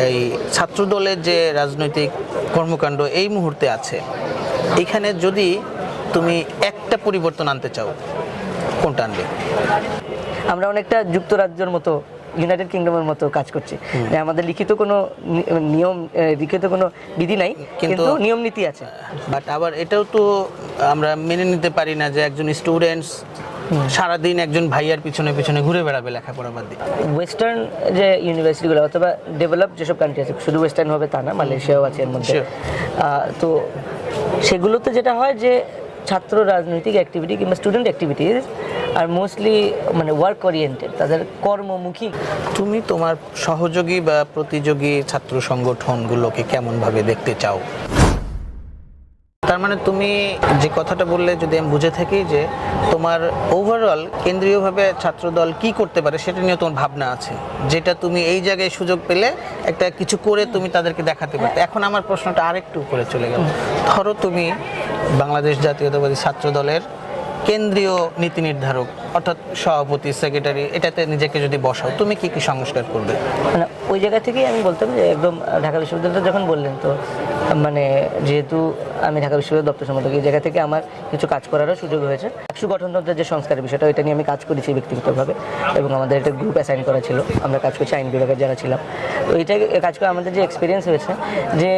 এই ছাত্র দলের যে রাজনৈতিক কর্মকাণ্ড এই মুহূর্তে আছে, এখানে যদি তুমি একটা পরিবর্তন আনতে চাও, কোনটা আনবে? আমরা অনেকটা যুক্তরাজ্যের মতো, ইউনাইটেড কিংডমের মতো কাজ করছি। আমাদের লিখিত কোনো নিয়ম, লিখিত কোনো বিধি নাই, কিন্তু নিয়ম নীতি আছে। বাট আবার এটাও তো আমরা মেনে নিতে পারি না যে একজন স্টুডেন্টস সারাদিন একজন ভাইয়ার পিছনে পিছনে ঘুরে বেড়াবে লেখাপড়া বাদ দিয়ে। ওয়েস্টার্ন যে ইউনিভার্সিটিগুলো অথবা ডেভেলপ যেসব কান্ট্রি আছে, শুধু ওয়েস্টার্ন হবে তা না, মালয়েশিয়াও আছে এর মধ্যে। তো সেগুলোতে যেটা হয় যে ছাত্র রাজনৈতিক অ্যাক্টিভিটি কিংবা স্টুডেন্ট অ্যাক্টিভিটিস আর মোস্টলি মানে ওয়ার্ক ওরিয়েন্টেড, তাদের কর্মমুখী। তুমি তোমার সহযোগী বা প্রতিযোগী ছাত্র সংগঠনগুলোকে কেমনভাবে দেখতে চাও? তার মানে তুমি যে কথাটা বললে, যদি আমি বুঝে থাকি যে তোমার ওভারঅল কেন্দ্রীয়ভাবে ছাত্রদল কি করতে পারে সেটা নিয়ে তোমার ভাবনা আছে, যেটা তুমি এই জায়গায় সুযোগ পেলে একটা কিছু করে তুমি তাদেরকে দেখাতে পারতে। এখন আমার প্রশ্নটা আরেকটু উপরে চলে গেল। ধরো তুমি বাংলাদেশ জাতীয়তাবাদী ছাত্রদলের কেন্দ্রীয় নীতি নির্ধারক অর্থাৎ সভাপতি, সেক্রেটারি, এটাতে নিজেকে যদি বসাও, তুমি কি কি সংস্কার করবে? মানে ওই জায়গা থেকেই আমি বলতাম যে একদম ঢাকা বিশ্ববিদ্যালয়টা যখন বললেন, তো মানে যেহেতু আমি ঢাকা বিশ্ববিদ্যালয় দপ্তর সম্পাদক, এই জায়গা থেকে আমার কিছু কাজ করারও সুযোগ হয়েছে। একশো গঠনতন্ত্রের যে সংস্কারের বিষয়টা, এটা নিয়ে আমি কাজ করেছি ব্যক্তিগতভাবে, এবং আমাদের একটা গ্রুপ অ্যাসাইন করা ছিল, আমরা কাজ করছি আইন বিভাগের যারা ছিলাম। তো এইটাই কাজ করে আমাদের যে এক্সপিরিয়েন্স হয়েছে, যে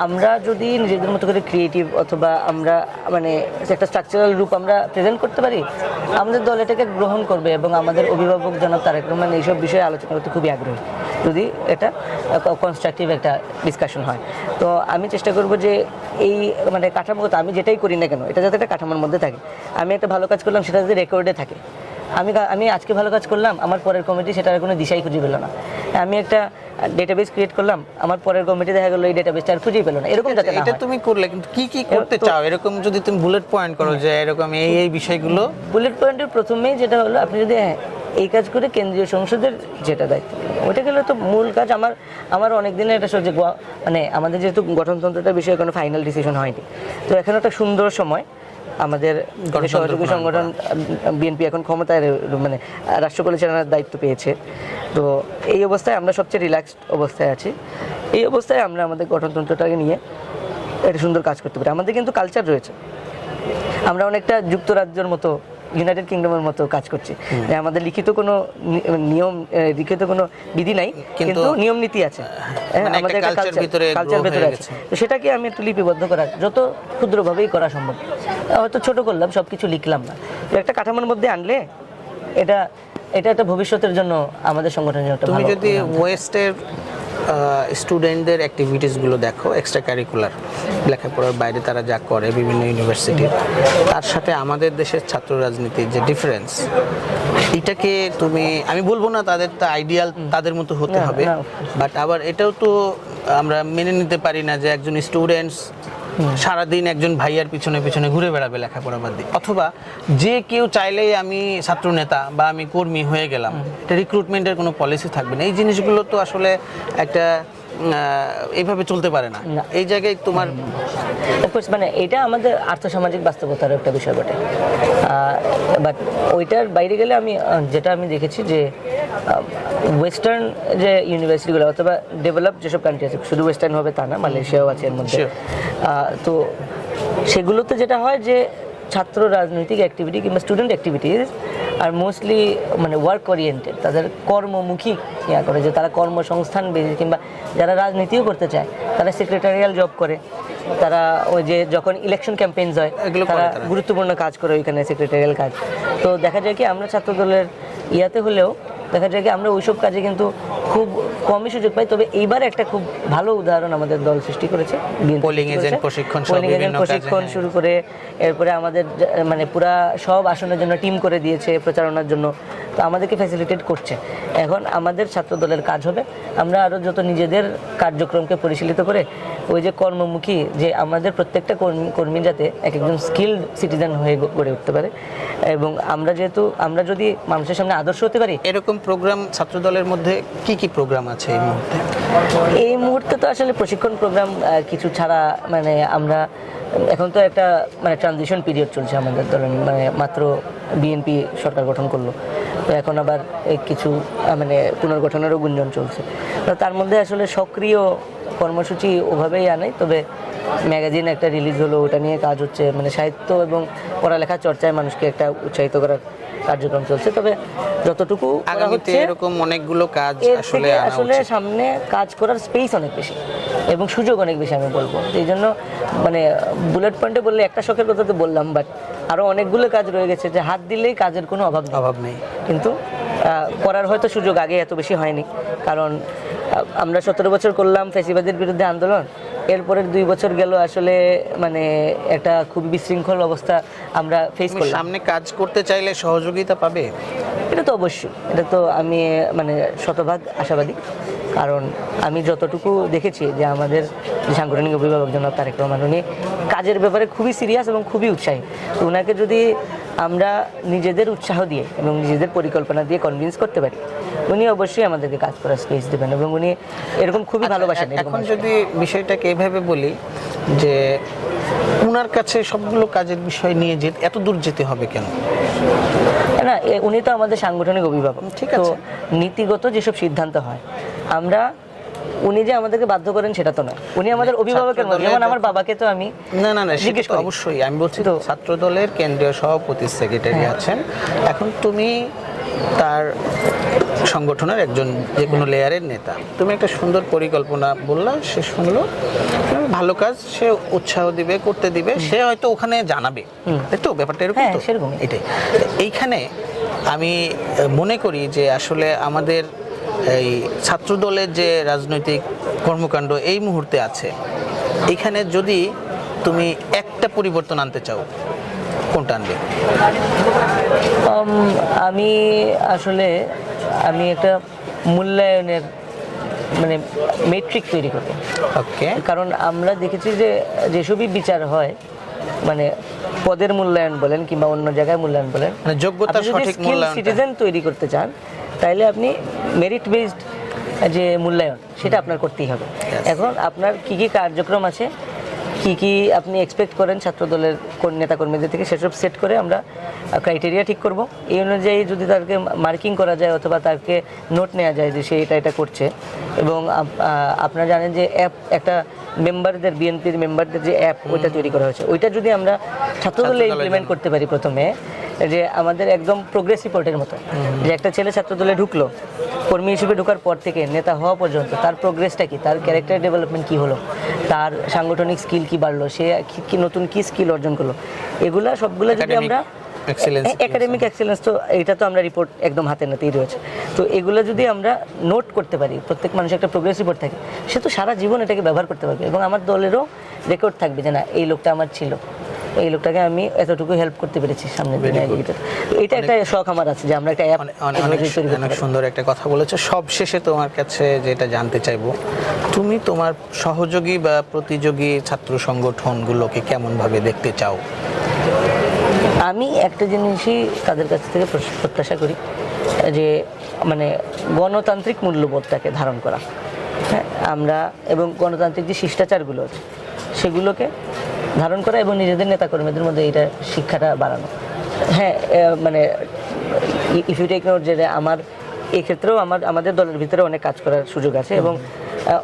আমরা যদি নিজেদের মতো করে ক্রিয়েটিভ অথবা আমরা মানে একটা স্ট্রাকচারাল রূপ আমরা প্রেজেন্ট করতে পারি, আমাদের দল এটাকে গ্রহণ করবে এবং আমাদের অভিভাবক জনাব তারেক রহমান এইসব বিষয়ে আলোচনা করতে খুবই আগ্রহী, যদি এটা কনস্ট্রাকটিভ একটা ডিসকাশন হয়। তো আমি চেষ্টা করব যে এই মানে কাঠামোগত আমি যেটাই করি না কেন, এটা যাতে একটা কাঠামোর মধ্যে থাকে। আমি একটা ভালো কাজ করলাম, সেটা যাতে রেকর্ডে থাকে। আমি আজকে ভালো কাজ করলাম, আমার পরের কমিটি সেটার কোনো দিশাই খুঁজে পেল না। আমি একটা ডেটাবেস ক্রিয়েট করলাম, আমার পরের কমিটি দেখা গেল এই ডেটাবেসটা আর খুঁজেই পেল না, এরকম যাতে না হয়। এটা তুমি করলে, কিন্তু কি কি করতে চাও এরকম যদি তুমি বুলেট পয়েন্ট করো যে এরকম এই এই বিষয়গুলো। বুলেট পয়েন্টের প্রথমেই যেটা হলো, আপনি যদি এই কাজ করে কেন্দ্রীয় সংসদের যেটা দায়িত্ব, ওইটা গেলে তো মূল কাজ আমার অনেক দিনের একটা সহ্য, মানে আমাদের যেহেতু গঠনতন্ত্রটার বিষয়ে কোনো ফাইনাল ডিসিশন হয়নি, তো এখন একটা সুন্দর সময় আমাদের সহযোগী সংগঠন বিএনপি এখন ক্ষমতায়, মানে রাষ্ট্র পরিচালনার দায়িত্ব পেয়েছে। তো এই অবস্থায় আমরা সবচেয়ে রিল্যাক্সড অবস্থায় আছি। এই অবস্থায় আমরা আমাদের গঠনতন্ত্রটাকে নিয়ে একটা সুন্দর কাজ করতে পারি। আমাদের কিন্তু কালচার রয়েছে, আমরা অনেকটা যুক্তরাজ্যের মতো, ইউনাইটেড কিংডমের মতো কাজ করছি। আমাদের লিখিত কোনো নিয়ম, লিখিত কোনো বিধি নাই, কিন্তু নিয়ম নীতি আছে। আমাদের কালচার ভেতরে আছে। তো সেটাকে আমি একটু লিপিবদ্ধ করার, যত ক্ষুদ্রভাবেই করা সম্ভব। হয়তো ছোট করলাম, সব কিছু লিখলাম না, একটা কাঠামোর মধ্যে আনলে এটা একটা ভবিষ্যতের জন্য আমাদের সংগঠনের জন্য। তুমি যদি ওয়েস্টের স্টুডেন্টদের অ্যাক্টিভিটিসগুলো দেখো, এক্সট্রা কারিকুলার, লেখাপড়ার বাইরে তারা যা করে বিভিন্ন ইউনিভার্সিটির, তার সাথে আমাদের দেশের ছাত্র রাজনীতির যে ডিফারেন্স, এটাকে তুমি, আমি বলবো না তাদের তা আইডিয়াল তাদের মতো হতে হবে, বাট আবার এটাও তো আমরা মেনে নিতে পারি না যে একজন স্টুডেন্টস সারাদিন একজন ভাইয়ার পিছনে পিছনে ঘুরে বেড়াবে লেখাপড়া বাদ দিয়ে। অথবা যে কেউ চাইলেই আমি ছাত্র নেতা বা আমি কর্মী হয়ে গেলাম, এটা রিক্রুটমেন্টের কোনো পলিসি থাকবে না। এই জিনিসগুলো তো আসলে একটা এইভাবে চলতে পারে না। এই জায়গায় তোমার অফকোর্স মানে এটা আমাদের আর্থসামাজিক বাস্তবতার একটা বিষয় বটে, বাট ওইটার বাইরে গেলে যেটা আমি দেখেছি যে ওয়েস্টার্ন যে ইউনিভার্সিটিগুলো অথবা ডেভেলপ যেসব কান্ট্রি আছে, শুধু ওয়েস্টার্ন হবে তা না, মালয়েশিয়াও আছে এর মধ্যে। তো সেগুলোতে যেটা হয় যে ছাত্র রাজনৈতিক অ্যাক্টিভিটি কিংবা স্টুডেন্ট অ্যাক্টিভিটিস আর মোস্টলি মানে ওয়ার্ক ওরিয়েন্টেড, তাদের কর্মমুখী করে, যে তারা কর্মসংস্থান বেশি, কিংবা যারা রাজনীতিও করতে চায় তারা সেক্রেটারিয়াল জব করে, তারা ওই যে যখন ইলেকশন ক্যাম্পেইনস হয় তারা গুরুত্বপূর্ণ কাজ করে ওইখানে, সেক্রেটারিয়াল কাজ। তো দেখা যায় কি আমরা ছাত্রদলের ইয়াতে হলেও দেখা যায় কি আমরা ওইসব কাজে কিন্তু খুব কমই সুযোগ পাই। তবে এইবার একটা খুব ভালো উদাহরণ আমাদের দল সৃষ্টি করেছে, পোলিং এজেন্ট প্রশিক্ষণ শুরু করে, এরপরে আমাদের মানে পুরা সব আসনের জন্য টিম করে দিয়েছে প্রচারণার জন্য। তো আমাদেরকে ফ্যাসিলিটেট করছে। এখন আমাদের ছাত্র দলের কাজ হবে আমরা আরও যত নিজেদের কার্যক্রমকে পরিশীলিত করে ওই যে কর্মমুখী, যে আমাদের প্রত্যেকটা কর্মী যাতে একজন স্কিলড সিটিজেন হয়ে গড়ে উঠতে পারে, এবং আমরা যদি মানুষের সামনে আদর্শ হতে পারি। এরকম প্রোগ্রাম ছাত্র দলের মধ্যে কি কি প্রোগ্রাম আছে এই মুহূর্তে? এই মুহূর্তে তো আসলে প্রশিক্ষণ প্রোগ্রাম কিছু ছাড়া, মানে আমরা এখন তো একটা মানে ট্রানজিশন পিরিয়ড চলছে আমাদের, ধরেন মানে মাত্র বিএনপি সরকার গঠন করলো, তো এখন আবার কিছু মানে পুনর্গঠনেরও গুঞ্জন চলছে। তো তার মধ্যে আসলে সক্রিয় কর্মসূচি ওভাবেই আনাই, তবে ম্যাগাজিন একটা রিলিজ হলো, ওটা নিয়ে কাজ হচ্ছে, মানে সাহিত্য এবং পড়ালেখা চর্চায় মানুষকে একটা উৎসাহিত করার কার্যক্রম চলছে। তবে যতটুকু করা আগামীতে হচ্ছে এরকম অনেকগুলো কাজ এর আসলে থেকে আনা আসলে উচিত। সামনে কাজ করার স্পেস অনেক বেশি এবং সুযোগ অনেক বেশি আমি বলবো। এই জন্য মানে বুলেট পয়েন্টে বললে একটা শখের কথা তো বললাম, বাট আরও অনেকগুলো কাজ রয়ে গেছে যে হাত দিলেই কাজের কোনো অভাব নেই। কিন্তু করার হয়তো সুযোগ আগে এত বেশি হয়নি, কারণ আমরা 17 বছর করলাম ফ্যাসিবাদের বিরুদ্ধে আন্দোলন, এরপরের 2 বছর গেল আসলে মানে একটা খুব বিশৃঙ্খল অবস্থা আমরা ফেস তুমি করলাম। সামনে কাজ করতে চাইলে সহযোগিতা পাবে। এটা তো অবশ্যই, এটা তো আমি মানে শতভাগ আশাবাদী, কারণ আমি যতটুকু দেখেছি যে আমাদের যে সাংগঠনিক অভিভাবক জনাব তারেক রহমান, উনি কাজের ব্যাপারে খুবই সিরিয়াস এবং খুবই উৎসাহী। তো ওনাকে যদি আমরা নিজেদের উৎসাহ দিয়ে এবং নিজেদের পরিকল্পনা দিয়ে কনভিন্স করতে পারি, উনি অবশ্যই আমাদেরকে কাজ করার স্পেস দেবেন এবং উনি এরকম খুবই ভালোবাসেন। এরকম এখন যদি বিষয়টাকে এভাবে বলি যে ওনার কাছে সবগুলো কাজের বিষয় নিয়ে যে এত দূর যেতে হবে কেন? না, উনি তো আমাদের সাংগঠনিক অভিভাবক, ঠিক তো আছে। নীতিগত যেসব সিদ্ধান্ত হয় আমরা, উনি যে আমাদেরকে বাধ্য করেন সেটা তো নয়, উনি আমাদের অভিভাবকের মতো। যেমন আমার বাবাকে তো আমি না না না সেটা জিজ্ঞেস তো করি। অবশ্যই আমি বলছি তো তো- ছাত্র দলের কেন্দ্রীয় সভাপতি সেক্রেটারি আছেন, এখন তুমি তার সংগঠনের একজন যে কোনো লেয়ারের নেতা, তুমি একটা সুন্দর পরিকল্পনা বললা, সে শুনলো, ভালো কাজ সে উৎসাহ দিবে, করতে দিবে, সে হয়তো ওখানে জানাবে, তাই তো ব্যাপারটা এরকম হ্যাঁ, তো সেরকমই। এটাই। এইখানে আমি মনে করি যে আসলে আমাদের এই ছাত্র দলের যে রাজনৈতিক কর্মকাণ্ড এই মুহূর্তে আছে, এখানে যদি তুমি একটা পরিবর্তন আনতে চাও, কোনটা আনবে? আমি আসলে একটা মূল্যায়নের মানে মেট্রিক তৈরি করব, ওকে, কারণ আমরা দেখেছি যে যেসবই বিচার হয়, মানে পদের মূল্যায়ন বলেন কিংবা অন্য জায়গায় মূল্যায়ন বলেন, মানে যোগ্যতার সঠিক মূল্যায়নটা। সিটিজেন তৈরি করতে চান তাইলে আপনি মেরিট বেসড যে মূল্যায়ন সেটা আপনার করতেই হবে। এখন আপনার কি কি কার্যক্রম আছে, কি কি আপনি এক্সপেক্ট করেন ছাত্র দলের কোন নেতাকর্মীদের থেকে, সেসব সেট করে আমরা ক্রাইটেরিয়া ঠিক করব। এই অনুযায়ী যদি তাকে মার্কিং করা যায় অথবা তাকে নোট নেওয়া যায় যে সে এটা করছে, এবং আপনারা জানেন যে অ্যাপ একটা মেম্বারদের, বিএনপির মেম্বারদের যে অ্যাপ ওইটা তৈরি করা হয়েছে, ওইটা যদি আমরা ছাত্র দলে ইমপ্লিমেন্ট করতে পারি প্রথমে, যে আমাদের একদম প্রোগ্রেস রিপোর্টের মতো, যে একটা ছেলে ছাত্র দলে ঢুকলো, কর্মী হিসেবে ঢোকার পর থেকে নেতা হওয়া পর্যন্ত তার প্রোগ্রেসটা কি, তার ক্যারেক্টার ডেভেলপমেন্ট কি হলো, তার সাংগঠনিক স্কিল কি বাড়লো, সে কি নতুন কি স্কিল অর্জন করলো, এগুলা সবগুলো যদি আমরা একাডেমিক এক্সেলেন্স, তো এটা তো আমরা রিপোর্ট একদম হাতে নাতেই রয়েছে, তো এগুলো যদি আমরা নোট করতে পারি, প্রত্যেক মানুষের একটা প্রোগ্রেস রিপোর্ট থাকে, সে তো সারা জীবন এটাকে ব্যবহার করতে পারবে এবং আমার দলেরও রেকর্ড থাকবে যে না এই লোকটা আমার ছিল, এই লোকটাকে আমি এতটুকু হেল্প করতে পেরেছি সামনের দিনে। এটা একটা শখ আমার আছে যে আমরা একটা অ্যাপ অনেক সুন্দর একটা কথা বলেছো। সব শেষে তোমার কাছে যেটা জানতে চাইবো, তুমি তোমার সহযোগী বা প্রতিযোগী ছাত্র সংগঠনগুলোকে কেমন ভাবে দেখতে চাও? আমি একটা জিনিসই তাদের কাছ থেকে প্রত্যাশা করি, যে মানে গণতান্ত্রিক মূল্যবোধটাকে ধারণ করা, হ্যাঁ, আমরা এবং গণতান্ত্রিক যে শিষ্টাচারগুলো আছে সেগুলোকে ধারণ করা এবং নিজেদের নেতাকর্মীদের মধ্যে এটা শিক্ষাটা বাড়ানো। হ্যাঁ, মানে ইফ ইউ টেক নোট, যে আমার এই ক্ষেত্রেও আমাদের দলের ভিতরে অনেক কাজ করার সুযোগ আছে এবং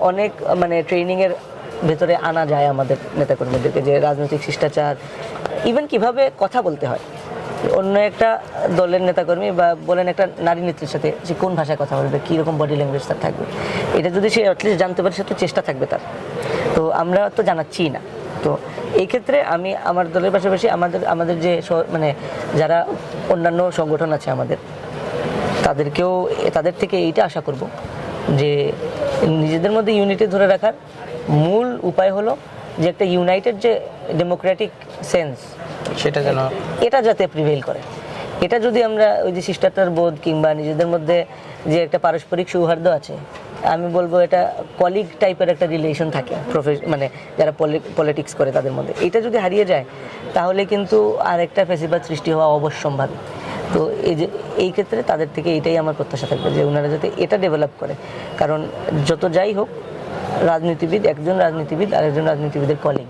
অনেক মানে ট্রেনিংয়ের ভেতরে আনা যায় আমাদের নেতাকর্মীদেরকে, যে রাজনৈতিক শিষ্টাচার, ইভেন কিভাবে কথা বলতে হয় অন্য একটা দলের নেতাকর্মী বা বলেন একটা নারী নেত্রীর সাথে সে কোন ভাষায় কথা বলবে, কীরকম বডি ল্যাঙ্গুয়েজ তার থাকবে, এটা যদি সে অ্যাটলিস্ট জানতে পারে সে তো চেষ্টা থাকবে তার, তো আমরা তো জানাচ্ছি না। তো এই ক্ষেত্রে আমি আমার দলের পাশাপাশি আমাদের যে মানে যারা অন্যান্য সংগঠন আছে আমাদের, তাদের থেকে এইটা আশা করব যে নিজেদের মধ্যে ইউনিটি ধরে রাখার মূল উপায় হলো যে একটা ইউনাইটেড যে ডেমোক্রেটিক সেন্স, সেটা যেন এটা যাতে প্রিভেইল করে। এটা যদি আমরা ওই যে শিষ্টাচার বোধ কিংবা নিজেদের মধ্যে যে একটা পারস্পরিক সৌহার্দ্য আছে, আমি বলবো এটা কলিগ টাইপের একটা রিলেশন থাকে মানে যারা পলিটিক্স করে তাদের মধ্যে, এটা যদি হারিয়ে যায় তাহলে কিন্তু আর একটা ফ্যাসিবাদ সৃষ্টি হওয়া অবশ্যম্ভাবী। তো এই ক্ষেত্রে তাদের থেকে এটাই আমার প্রত্যাশা থাকবে যে ওনারা যাতে এটা ডেভেলপ করে, কারণ যত যাই হোক রাজনীতিবিদ, একজন রাজনীতিবিদ আরেকজন রাজনীতিবিদের কলিগ,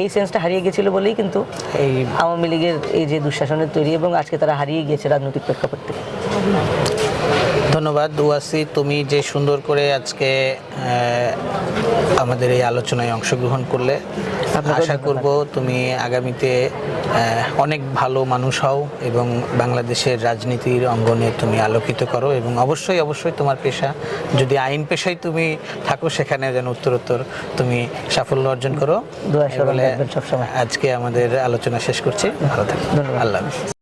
এই সেন্সটা হারিয়ে গেছিল বলেই কিন্তু এই আওয়ামী লীগের এই যে দুঃশাসনের তৈরি, এবং আজকে তারা হারিয়ে গিয়েছে রাজনৈতিক প্রেক্ষাপট থেকে। ধন্যবাদ ওয়াসি, তুমি যে সুন্দর করে আজকে আমাদের এই আলোচনায় অংশগ্রহণ করলে। আপনাকেও আশা করব তুমি আগামীতে অনেক ভালো মানুষ হও এবং বাংলাদেশের রাজনীতির অঙ্গনে তুমি আলোকিত করো, এবং অবশ্যই অবশ্যই তোমার পেশা যদি আইন পেশায় তুমি থাকো সেখানে যেন উত্তরোত্তর তুমি সাফল্য অর্জন করো। দোয়া স্মরণ বলে রাখবেন সবসময়। আজকে আমাদের আলোচনা শেষ করছি। ভালো থাকো। ধন্যবাদ। আল্লাহ হাফেজ।